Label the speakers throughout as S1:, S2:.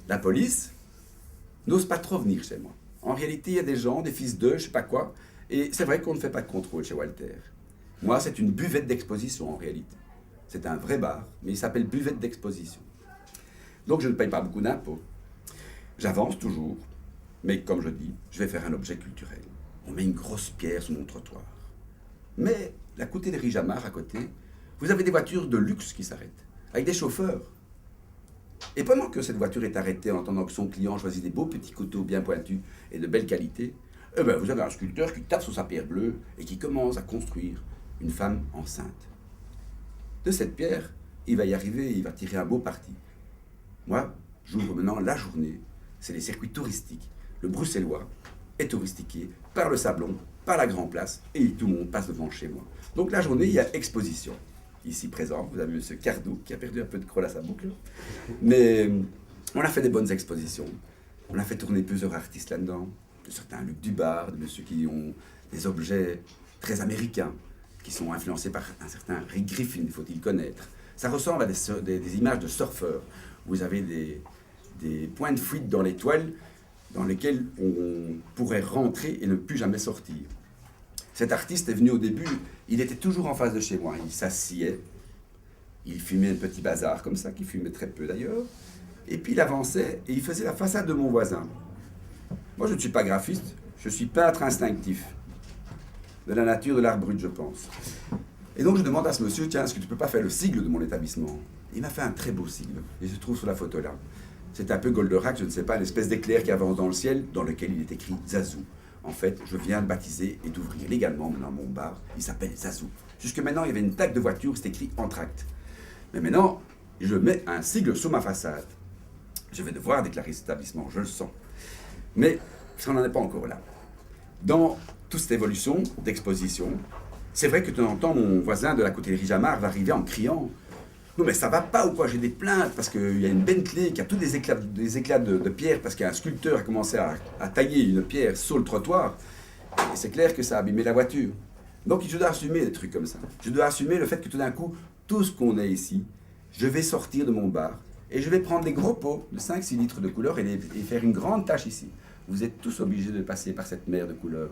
S1: La police n'ose pas trop venir chez moi. En réalité, il y a des gens, des fils d'eux, je sais pas quoi, et c'est vrai qu'on ne fait pas de contrôle chez Walter. Moi, c'est une buvette d'exposition en réalité. C'est un vrai bar, mais il s'appelle buvette d'exposition. Donc je ne paye pas beaucoup d'impôts. J'avance toujours, mais comme je dis, je vais faire un objet culturel. On met une grosse pierre sur mon trottoir. Mais, à côté de Rijamar, à côté, vous avez des voitures de luxe qui s'arrêtent, avec des chauffeurs. Et pendant que cette voiture est arrêtée en attendant que son client choisisse des beaux petits couteaux bien pointus et de belle qualité, eh ben, vous avez un sculpteur qui tape sur sa pierre bleue et qui commence à construire une femme enceinte. De cette pierre, il va y arriver, il va tirer un beau parti. Moi, j'ouvre maintenant la journée, c'est les circuits touristiques. Le bruxellois est touristiqué par le Sablon, par la Grand Place, et tout le monde passe devant chez moi. Donc la journée, il y a exposition. Ici présent, vous avez M. Cardou qui a perdu un peu de croll à sa boucle. Mais on a fait des bonnes expositions. On a fait tourner plusieurs artistes là-dedans. De certains Luc Dubar, de ceux qui ont des objets très américains, qui sont influencés par un certain Rick Griffin, faut-il connaître. Ça ressemble à des images de surfeurs. Vous avez des points de fuite dans les toiles dans lesquels on pourrait rentrer et ne plus jamais sortir. Cet artiste est venu au début, il était toujours en face de chez moi. Il s'assied, il fumait un petit bazar comme ça, qui fumait très peu d'ailleurs, et puis il avançait et il faisait la façade de mon voisin. Moi, je ne suis pas graphiste, je suis peintre instinctif, de la nature de l'art brut, je pense. Et donc je demande à ce monsieur, tiens, est-ce que tu ne peux pas faire le sigle de mon établissement? Il m'a fait un très beau sigle, il se trouve sur la photo là. C'est un peu Goldorak, je ne sais pas, une espèce d'éclair qui avance dans le ciel, dans lequel il est écrit Zazou. En fait, je viens de baptiser et d'ouvrir légalement maintenant mon bar. Il s'appelle Zazou. Jusque maintenant, il y avait une plaque de voiture, c'est écrit Entracte. Mais maintenant, je mets un sigle sur ma façade. Je vais devoir déclarer cet établissement, je le sens. Mais, parce qu'on n'en est pas encore là. Dans toute cette évolution d'exposition, c'est vrai que de temps en temps, mon voisin de la côté de Rijamar va arriver en criant « Non mais ça va pas ou quoi, j'ai des plaintes parce qu'il y a une Bentley qui a tous des éclats de pierre parce qu'un sculpteur a commencé à tailler une pierre sur le trottoir. Et c'est clair que ça a abîmé la voiture. Donc je dois assumer des trucs comme ça. Je dois assumer le fait que tout d'un coup, tout ce qu'on est ici, je vais sortir de mon bar et je vais prendre des gros pots de 5-6 litres de couleur et faire une grande tache ici. Vous êtes tous obligés de passer par cette mer de couleurs.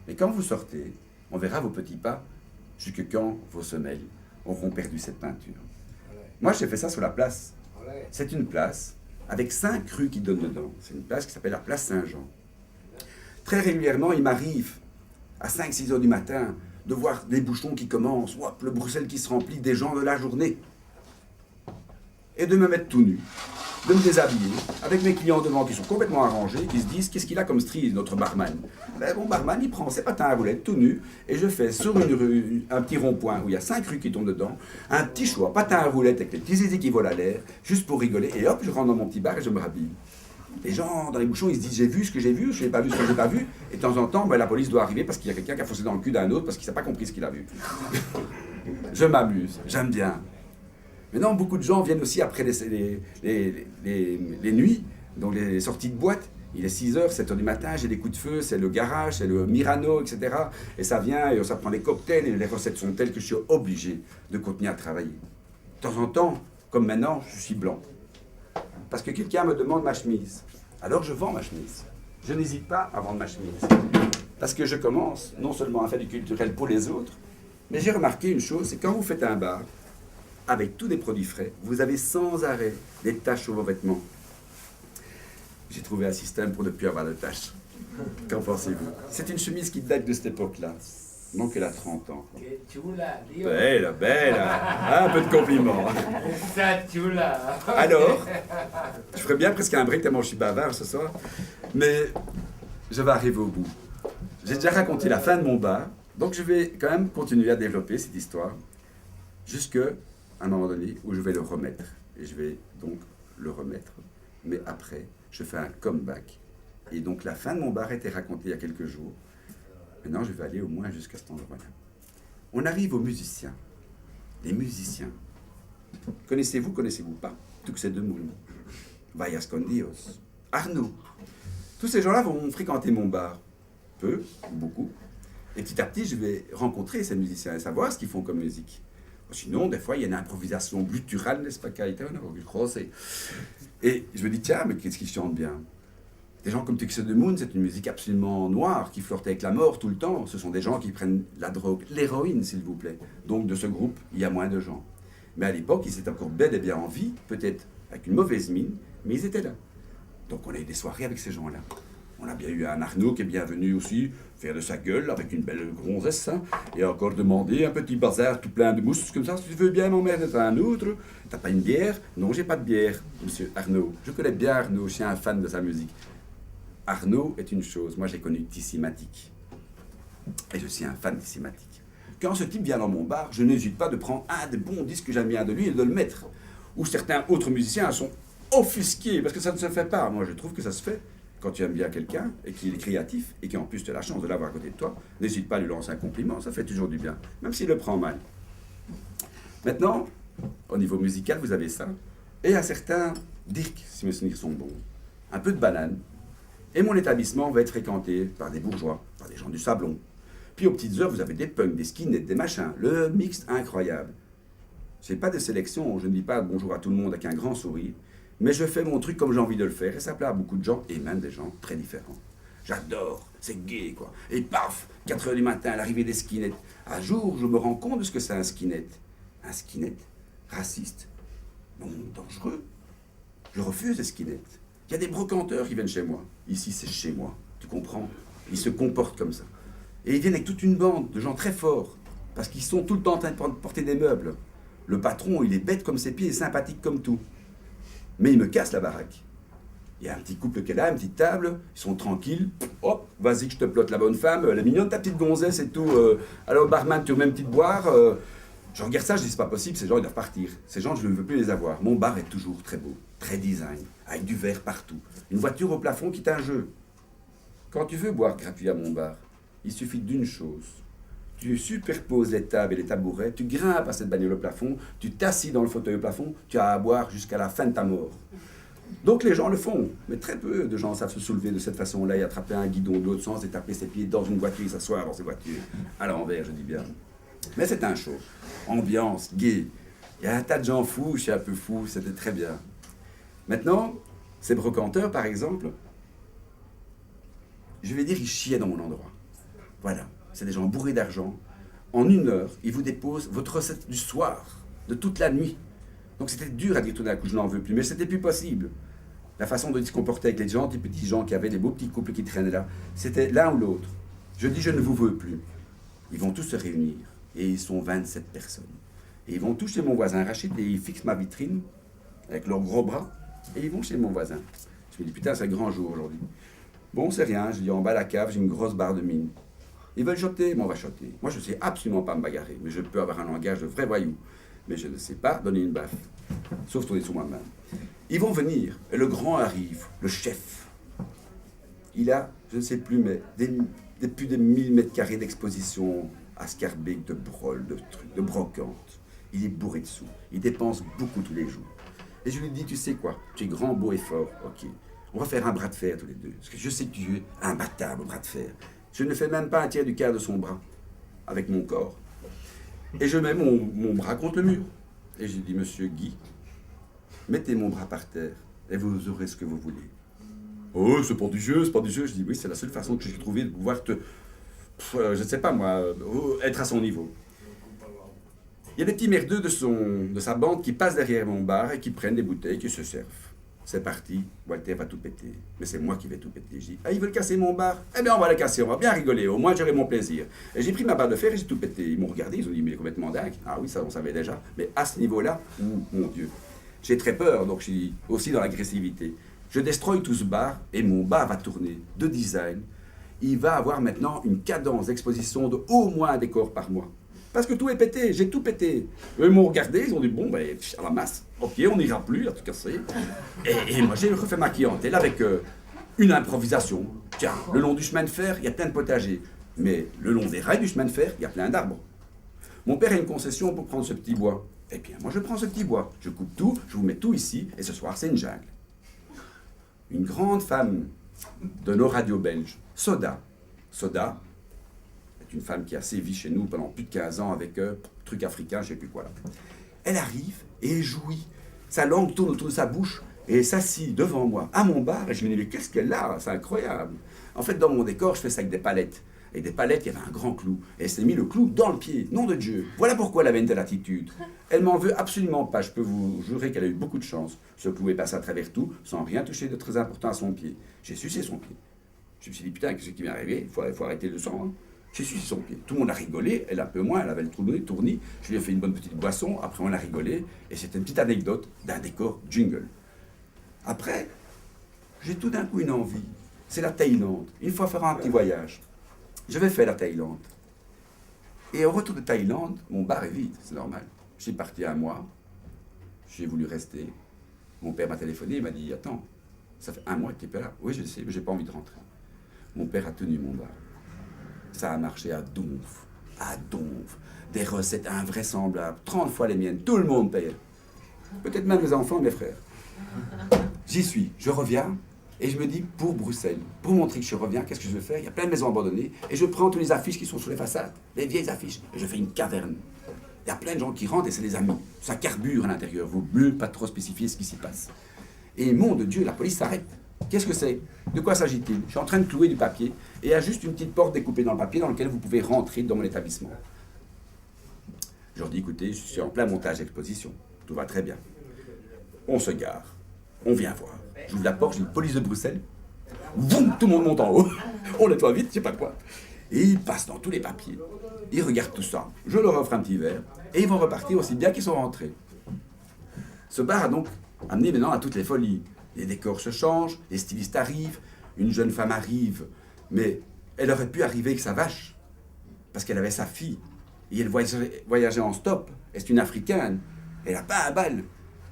S1: Mais quand vous sortez, on verra vos petits pas jusque quand vos semelles auront perdu cette peinture. Moi, j'ai fait ça sur la place. C'est une place avec 5 rues qui donnent dedans. C'est une place qui s'appelle la place Saint-Jean. Très régulièrement, il m'arrive, à 5-6 heures du matin, de voir des bouchons qui commencent, hop, le Bruxelles qui se remplit des gens de la journée. Et de me mettre tout nu, de me déshabiller, avec mes clients devant qui sont complètement arrangés, qui se disent, qu'est-ce qu'il a comme style, notre barman? Ben, mon barman, il prend ses patins à roulettes tout nu, et je fais sur une rue, un petit rond-point où il y a 5 rues qui tombent dedans, un petit choix, patins à roulettes avec les petits zizi qui volent à l'air, juste pour rigoler, et hop, je rentre dans mon petit bar et je me rhabille. Les gens dans les bouchons, ils se disent, j'ai vu ce que j'ai vu, je n'ai pas vu ce que j'ai pas vu, et de temps en temps, ben, la police doit arriver parce qu'il y a quelqu'un qui a foncé dans le cul d'un autre parce qu'il n'a pas compris ce qu'il a vu. Je m'amuse, j'aime bien. Maintenant, beaucoup de gens viennent aussi après les nuits, donc les sorties de boîte. Il est 6h, 7h du matin, j'ai des coups de feu, c'est le garage, c'est le Mirano, etc. Et ça vient, et ça prend des cocktails, et les recettes sont telles que je suis obligé de continuer à travailler. De temps en temps, comme maintenant, je suis blanc. Parce que quelqu'un me demande ma chemise. Alors je vends ma chemise. Je n'hésite pas à vendre ma chemise. Parce que je commence non seulement à faire du culturel pour les autres, mais j'ai remarqué une chose, c'est quand vous faites un bar, avec tous des produits frais, vous avez sans arrêt des taches sur vos vêtements. J'ai trouvé un système pour ne plus avoir de taches. Qu'en pensez-vous? C'est une chemise qui date de cette époque-là. Donc elle a 30 ans. Belle, belle, un peu de compliments. Alors, je ferais bien presque un break tellement je suis bavard ce soir, mais je vais arriver au bout. J'ai déjà raconté la fin de mon bar, donc je vais quand même continuer à développer cette histoire jusqu'à un moment donné où je vais le remettre. Et je vais donc le remettre. Mais après, je fais un comeback. Et donc la fin de mon bar était racontée il y a quelques jours. Maintenant, je vais aller au moins jusqu'à cet endroit-là. On arrive aux musiciens. Les musiciens. Connaissez-vous pas? Tuxe de Moulin, Vallas Condios, Arnaud. Tous ces gens-là vont fréquenter mon bar. Peu, ou beaucoup. Et petit à petit, je vais rencontrer ces musiciens et savoir ce qu'ils font comme musique. Sinon, des fois, il y a une improvisation gutturale, n'est-ce pas, Caetano, je crois. Et je me dis, tiens, mais qu'est-ce qui chante bien? Des gens comme Tix the Moon, c'est une musique absolument noire, qui flirte avec la mort tout le temps. Ce sont des gens qui prennent la drogue, l'héroïne, s'il vous plaît. Donc, de ce groupe, il y a moins de gens. Mais à l'époque, ils étaient encore bel et bien en vie, peut-être avec une mauvaise mine, mais ils étaient là. Donc, on a eu des soirées avec ces gens-là. On a bien eu un Arnaud qui est bien venu aussi faire de sa gueule avec une belle gonzesse, hein, et encore demander un petit bazar tout plein de mousse, comme ça, si tu veux bien m'en mettre un autre. T'as pas une bière? Non, j'ai pas de bière, monsieur Arnaud. Je connais bien Arnaud, je suis un fan de sa musique. Arnaud est une chose, moi j'ai connu Tissimatic. Et je suis un fan Tissimatic. Quand ce type vient dans mon bar, je n'hésite pas de prendre un des bons disques que j'aime bien de lui et de le mettre. Ou certains autres musiciens sont offusqués, parce que ça ne se fait pas. Moi je trouve que ça se fait. Quand tu aimes bien quelqu'un et qu'il est créatif et qu'en plus tu as la chance de l'avoir à côté de toi, n'hésite pas à lui lancer un compliment, ça fait toujours du bien, même s'il le prend mal. Maintenant, au niveau musical, vous avez ça. Et un certain Dirk, si mes souvenirs sont bons. Un peu de banane. Et mon établissement va être fréquenté par des bourgeois, par des gens du Sablon. Puis aux petites heures, vous avez des punks, des skinheads, des machins. Le mix incroyable. Je n'ai pas de sélection, je ne dis pas bonjour à tout le monde avec un grand sourire. Mais je fais mon truc comme j'ai envie de le faire, et ça plaît à beaucoup de gens, et même des gens très différents. J'adore, c'est gay, quoi. Et paf, 4 h du matin, l'arrivée des skinheads. Un jour, je me rends compte de ce que c'est un skinhead. Un skinhead raciste, non, dangereux. Je refuse les skinheads. Il y a des brocanteurs qui viennent chez moi. Ici, c'est chez moi, tu comprends? Ils se comportent comme ça. Et ils viennent avec toute une bande de gens très forts, parce qu'ils sont tout le temps en train de porter des meubles. Le patron, il est bête comme ses pieds et sympathique comme tout. Mais il me casse la baraque. Il y a un petit couple qui est là, une petite table, ils sont tranquilles. Hop, vas-y que je te plotte la bonne femme, elle est mignonne ta petite gonzesse et tout. Alors barman, tu veux même petite boire Je regarde ça, je dis c'est pas possible, ces gens ils doivent partir. Ces gens, je ne veux plus les avoir. Mon bar est toujours très beau, très design, avec du verre partout. Une voiture au plafond qui est un jeu. Quand tu veux boire gratuit à mon bar, il suffit d'une chose. Tu superposes les tables et les tabourets, tu grimpes à cette bagnole au plafond, tu t'assis dans le fauteuil au plafond, tu as à boire jusqu'à la fin de ta mort. Donc les gens le font, mais très peu de gens savent se soulever de cette façon-là et attraper un guidon de l'autre sens et taper ses pieds dans une voiture et s'asseoir dans ces voitures. À l'envers, je dis bien. Mais c'est un show. Ambiance, gay. Il y a un tas de gens fous, je suis un peu fou, c'était très bien. Maintenant, ces brocanteurs, par exemple, je vais dire, ils chiaient dans mon endroit. Voilà. C'est des gens bourrés d'argent. En 1 heure, ils vous déposent votre recette du soir, de toute la nuit. Donc c'était dur à dire tout d'un coup, je n'en veux plus, mais c'était plus possible. La façon dont ils se comportaient avec les gens, des petits gens qui avaient des beaux petits couples qui traînaient là, c'était l'un ou l'autre. Je dis, je ne vous veux plus. Ils vont tous se réunir, et ils sont 27 personnes. Et ils vont tous chez mon voisin Rachid, et ils fixent ma vitrine, avec leurs gros bras, et ils vont chez mon voisin. Je me dis, putain, c'est grand jour aujourd'hui. Bon, c'est rien, je dis, en bas de la cave, j'ai une grosse barre de mine. Ils veulent choter, on va choter. Moi, je ne sais absolument pas me bagarrer, mais je peux avoir un langage de vrai voyou. Mais je ne sais pas donner une baffe, sauf tourner sous ma main. Ils vont venir, et le grand arrive, le chef. Il a, je ne sais plus, mais plus de 1000 mètres carrés d'exposition à Scarbeck, de brol, de trucs, de brocante. Il est bourré de sous. Il dépense beaucoup tous les jours. Et je lui dis, tu sais quoi, tu es grand, beau et fort, ok. On va faire un bras de fer tous les deux. Parce que je sais que tu es imbattable au bras de fer. Je ne fais même pas un tiers du quart de son bras, avec mon corps. Et je mets mon bras contre le mur. Et j'ai dit, monsieur Guy, mettez mon bras par terre, et vous aurez ce que vous voulez. Oh, c'est pas du jeu, c'est pas du jeu. Je dis, oui, c'est la seule façon que j'ai trouvé de pouvoir je ne sais pas moi, être à son niveau. Il y a des petits merdeux de sa bande qui passent derrière mon bar et qui prennent des bouteilles, qui se servent. C'est parti, Walter va tout péter. Mais c'est moi qui vais tout péter. Je dis, ah, ils veulent casser mon bar? Eh bien, on va le casser, on va bien rigoler, au moins j'aurai mon plaisir. Et j'ai pris ma barre de fer et j'ai tout pété. Ils m'ont regardé, ils ont dit, mais il est complètement dingue. Ah oui, ça on savait déjà. Mais à ce niveau-là, mon Dieu, j'ai très peur, donc je suis aussi dans l'agressivité. Je destroy tout ce bar et mon bar va tourner de design. Il va avoir maintenant une cadence d'exposition de au moins un décor par mois. Parce que tout est pété, j'ai tout pété. Eux m'ont regardé, ils ont dit, bon, ben, à la masse, ok, on n'ira plus, à tout casser. Et moi, j'ai refait ma clientèle avec une improvisation. Tiens, le long du chemin de fer, il y a plein de potagers. Mais le long des rails du chemin de fer, il y a plein d'arbres. Mon père a une concession pour prendre ce petit bois. Eh bien, moi, je prends ce petit bois. Je coupe tout, je vous mets tout ici, et ce soir, c'est une jungle. Une grande femme de nos radios belges, Soda. Soda est une femme qui a sévi chez nous pendant plus de 15 ans avec truc africain, je sais plus quoi là. Elle arrive et jouit. Sa langue tourne autour de sa bouche et elle s'assit devant moi, à mon bar, et je me dis, mais qu'est-ce qu'elle a? C'est incroyable. En fait, dans mon décor, je fais ça avec des palettes. Et des palettes, il y avait un grand clou. Et elle s'est mis le clou dans le pied. Nom de Dieu. Voilà pourquoi elle avait une telle attitude. Elle m'en veut absolument pas. Je peux vous jurer qu'elle a eu beaucoup de chance. Ce clou est passé à travers tout, sans rien toucher de très important à son pied. J'ai sucé son pied. Je me suis dit, putain, qu'est-ce qui m'est arrivé? Il faut arrêter le sang. Hein. J'ai sucé son pied. Tout le monde a rigolé. Elle un peu moins. Elle avait le tournis. Je lui ai fait une bonne petite boisson. Après, on a rigolé. Et c'était une petite anecdote d'un décor jingle. Après, j'ai tout d'un coup une envie. C'est la Thaïlande. Une fois faire un petit voyage. Je vais faire la Thaïlande. Et au retour de Thaïlande, mon bar est vide, c'est normal. Je suis parti un mois. J'ai voulu rester. Mon père m'a téléphoné, il m'a dit, attends, ça fait un mois que tu n'es pas là. Oui, je sais, mais j'ai pas envie de rentrer. Mon père a tenu mon bar. Ça a marché à donf. À donf. Des recettes invraisemblables, 30 fois les miennes. Tout le monde payait. Peut-être même mes enfants, mes frères. J'y suis, je reviens. Et je me dis, pour Bruxelles, pour montrer que je reviens, qu'est-ce que je vais faire? Il y a plein de maisons abandonnées. Et je prends toutes les affiches qui sont sur les façades, les vieilles affiches, et je fais une caverne. Il y a plein de gens qui rentrent et c'est des amis. Ça carbure à l'intérieur. Vaut mieux pas trop spécifier ce qui s'y passe. Et mon de Dieu, la police s'arrête. Qu'est-ce que c'est? De quoi s'agit-il? Je suis en train de clouer du papier et il y a juste une petite porte découpée dans le papier dans laquelle vous pouvez rentrer dans mon établissement. Je leur dis, écoutez, je suis en plein montage d'exposition. Tout va très bien. On se gare. On vient voir. J'ouvre la porte, j'ai une police de Bruxelles. Boum, tout le monde monte en haut. On nettoie vite, je sais pas quoi. Et ils passent dans tous les papiers. Ils regardent tout ça. Je leur offre un petit verre. Et ils vont repartir aussi bien qu'ils sont rentrés. Ce bar a donc amené maintenant à toutes les folies. Les décors se changent, les stylistes arrivent, une jeune femme arrive. Mais elle aurait pu arriver avec sa vache. Parce qu'elle avait sa fille. Et elle voyageait en stop. Et c'est une Africaine. Elle n'a pas un bal.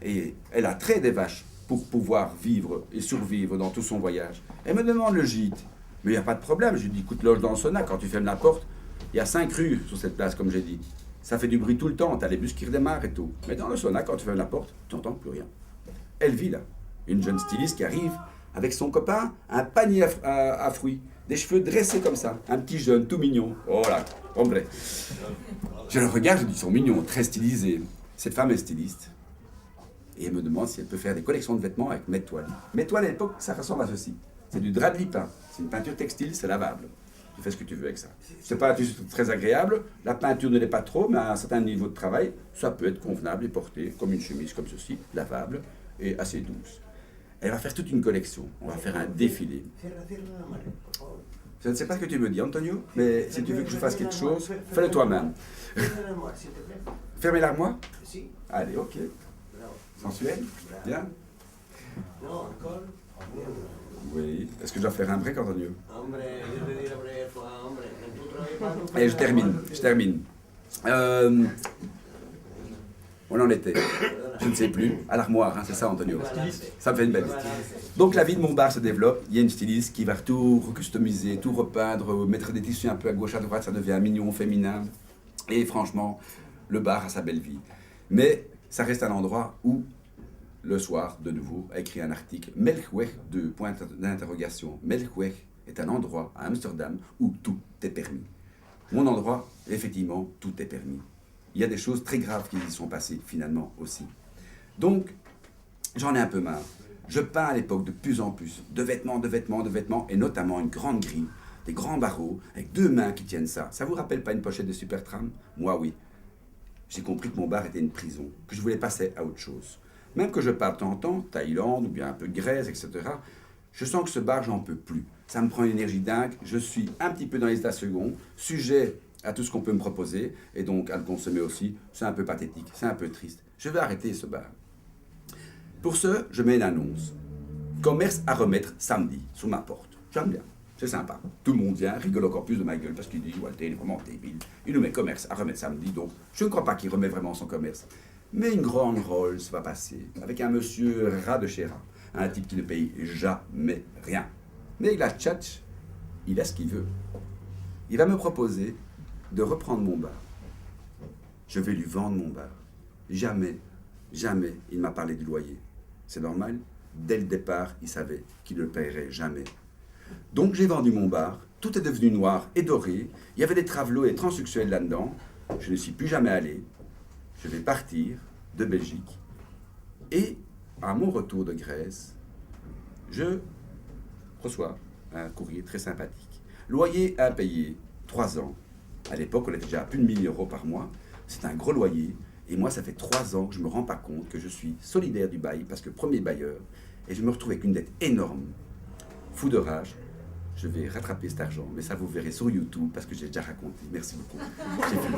S1: Et elle a trait des vaches pour pouvoir vivre et survivre dans tout son voyage. Elle me demande le gîte. Mais il n'y a pas de problème. Je lui dis, écoute, loge dans le sauna. Quand tu fermes la porte, il y a 5 rues sur cette place, comme j'ai dit. Ça fait du bruit tout le temps. Tu as les bus qui redémarrent et tout. Mais dans le sauna, quand tu fermes la porte, tu n'entends plus rien. Elle vit là. Une jeune styliste qui arrive avec son copain, un panier à fruits, des cheveux dressés comme ça. Un petit jeune, tout mignon. Oh là, hombre. Je le regarde, je dis, ils sont mignons, très stylisés. Cette femme est styliste. Et elle me demande si elle peut faire des collections de vêtements avec mes toiles. Mes toiles à l'époque, ça ressemble à ceci. C'est du drap de lit peint. C'est une peinture textile, c'est lavable. Tu fais ce que tu veux avec ça. C'est pas très agréable. La peinture ne l'est pas trop, mais à un certain niveau de travail, ça peut être convenable et porté comme une chemise comme ceci, lavable et assez douce. Elle va faire toute une collection. On va faire un défilé. Je ne sais pas ce que tu me dis, Antonio, mais si tu veux que je fasse quelque chose, fais-le toi-même. Fermez l'armoire? Allez, ok. Sensuel? Bien? Oui. Est-ce que je dois faire un break, Antonio? Et je termine. On en était, je ne sais plus, à l'armoire, hein, c'est ça, Antonio? Ça me fait une belle liste. Donc la vie de mon bar se développe, il y a une styliste qui va tout recustomiser, tout repeindre, mettre des tissus un peu à gauche, à droite, ça devient mignon, féminin. Et franchement, le bar a sa belle vie. Mais ça reste un endroit où, le soir, de nouveau, a écrit un article, Melkweg, point d'interrogation. Melkweg est un endroit à Amsterdam où tout est permis. Mon endroit, effectivement, tout est permis. Il y a des choses très graves qui y sont passées, finalement, aussi. Donc, j'en ai un peu marre. Je peins à l'époque de plus en plus, de vêtements, et notamment une grande grille, des grands barreaux, avec 2 mains qui tiennent ça. Ça vous rappelle pas une pochette de Supertram? Moi, oui. J'ai compris que mon bar était une prison, que je voulais passer à autre chose. Même que je parte de temps en temps, Thaïlande, ou bien un peu de Grèce, etc., je sens que ce bar, j'en peux plus. Ça me prend une énergie dingue, je suis un petit peu dans les états seconds, sujet à tout ce qu'on peut me proposer, et donc à le consommer aussi. C'est un peu pathétique, c'est un peu triste. Je vais arrêter ce bar. Pour ce, je mets une annonce. Commerce à remettre samedi, sous ma porte. J'aime bien, c'est sympa. Tout le monde vient, rigole encore plus de ma gueule, parce qu'il dit, Walter, il est vraiment débile. Il nous met commerce à remettre samedi, donc je ne crois pas qu'il remet vraiment son commerce. Mais une grande Rolls va passer, avec un monsieur rat de chez rat, un type qui ne paye jamais rien. Mais il a tchatch, il a ce qu'il veut. Il va me proposer de reprendre mon bar. Je vais lui vendre mon bar. Jamais il m'a parlé du loyer. C'est normal. Dès le départ, il savait qu'il ne le paierait jamais. Donc j'ai vendu mon bar, Tout est devenu noir et doré. Il y avait des travelots et transsexuels là-dedans. Je ne suis plus jamais allé. Je vais partir de Belgique. Et à mon retour de Grèce, je reçois un courrier très sympathique. Loyer impayé, 3 ans. À l'époque, on était déjà à plus de 1 000 € par mois. C'est un gros loyer. Et moi, ça fait 3 ans que je ne me rends pas compte que je suis solidaire du bail, parce que premier bailleur, et je me retrouve avec une dette énorme. Fou de rage, je vais rattraper cet argent, mais ça vous verrez sur YouTube, parce que j'ai déjà raconté. Merci beaucoup. J'ai fini.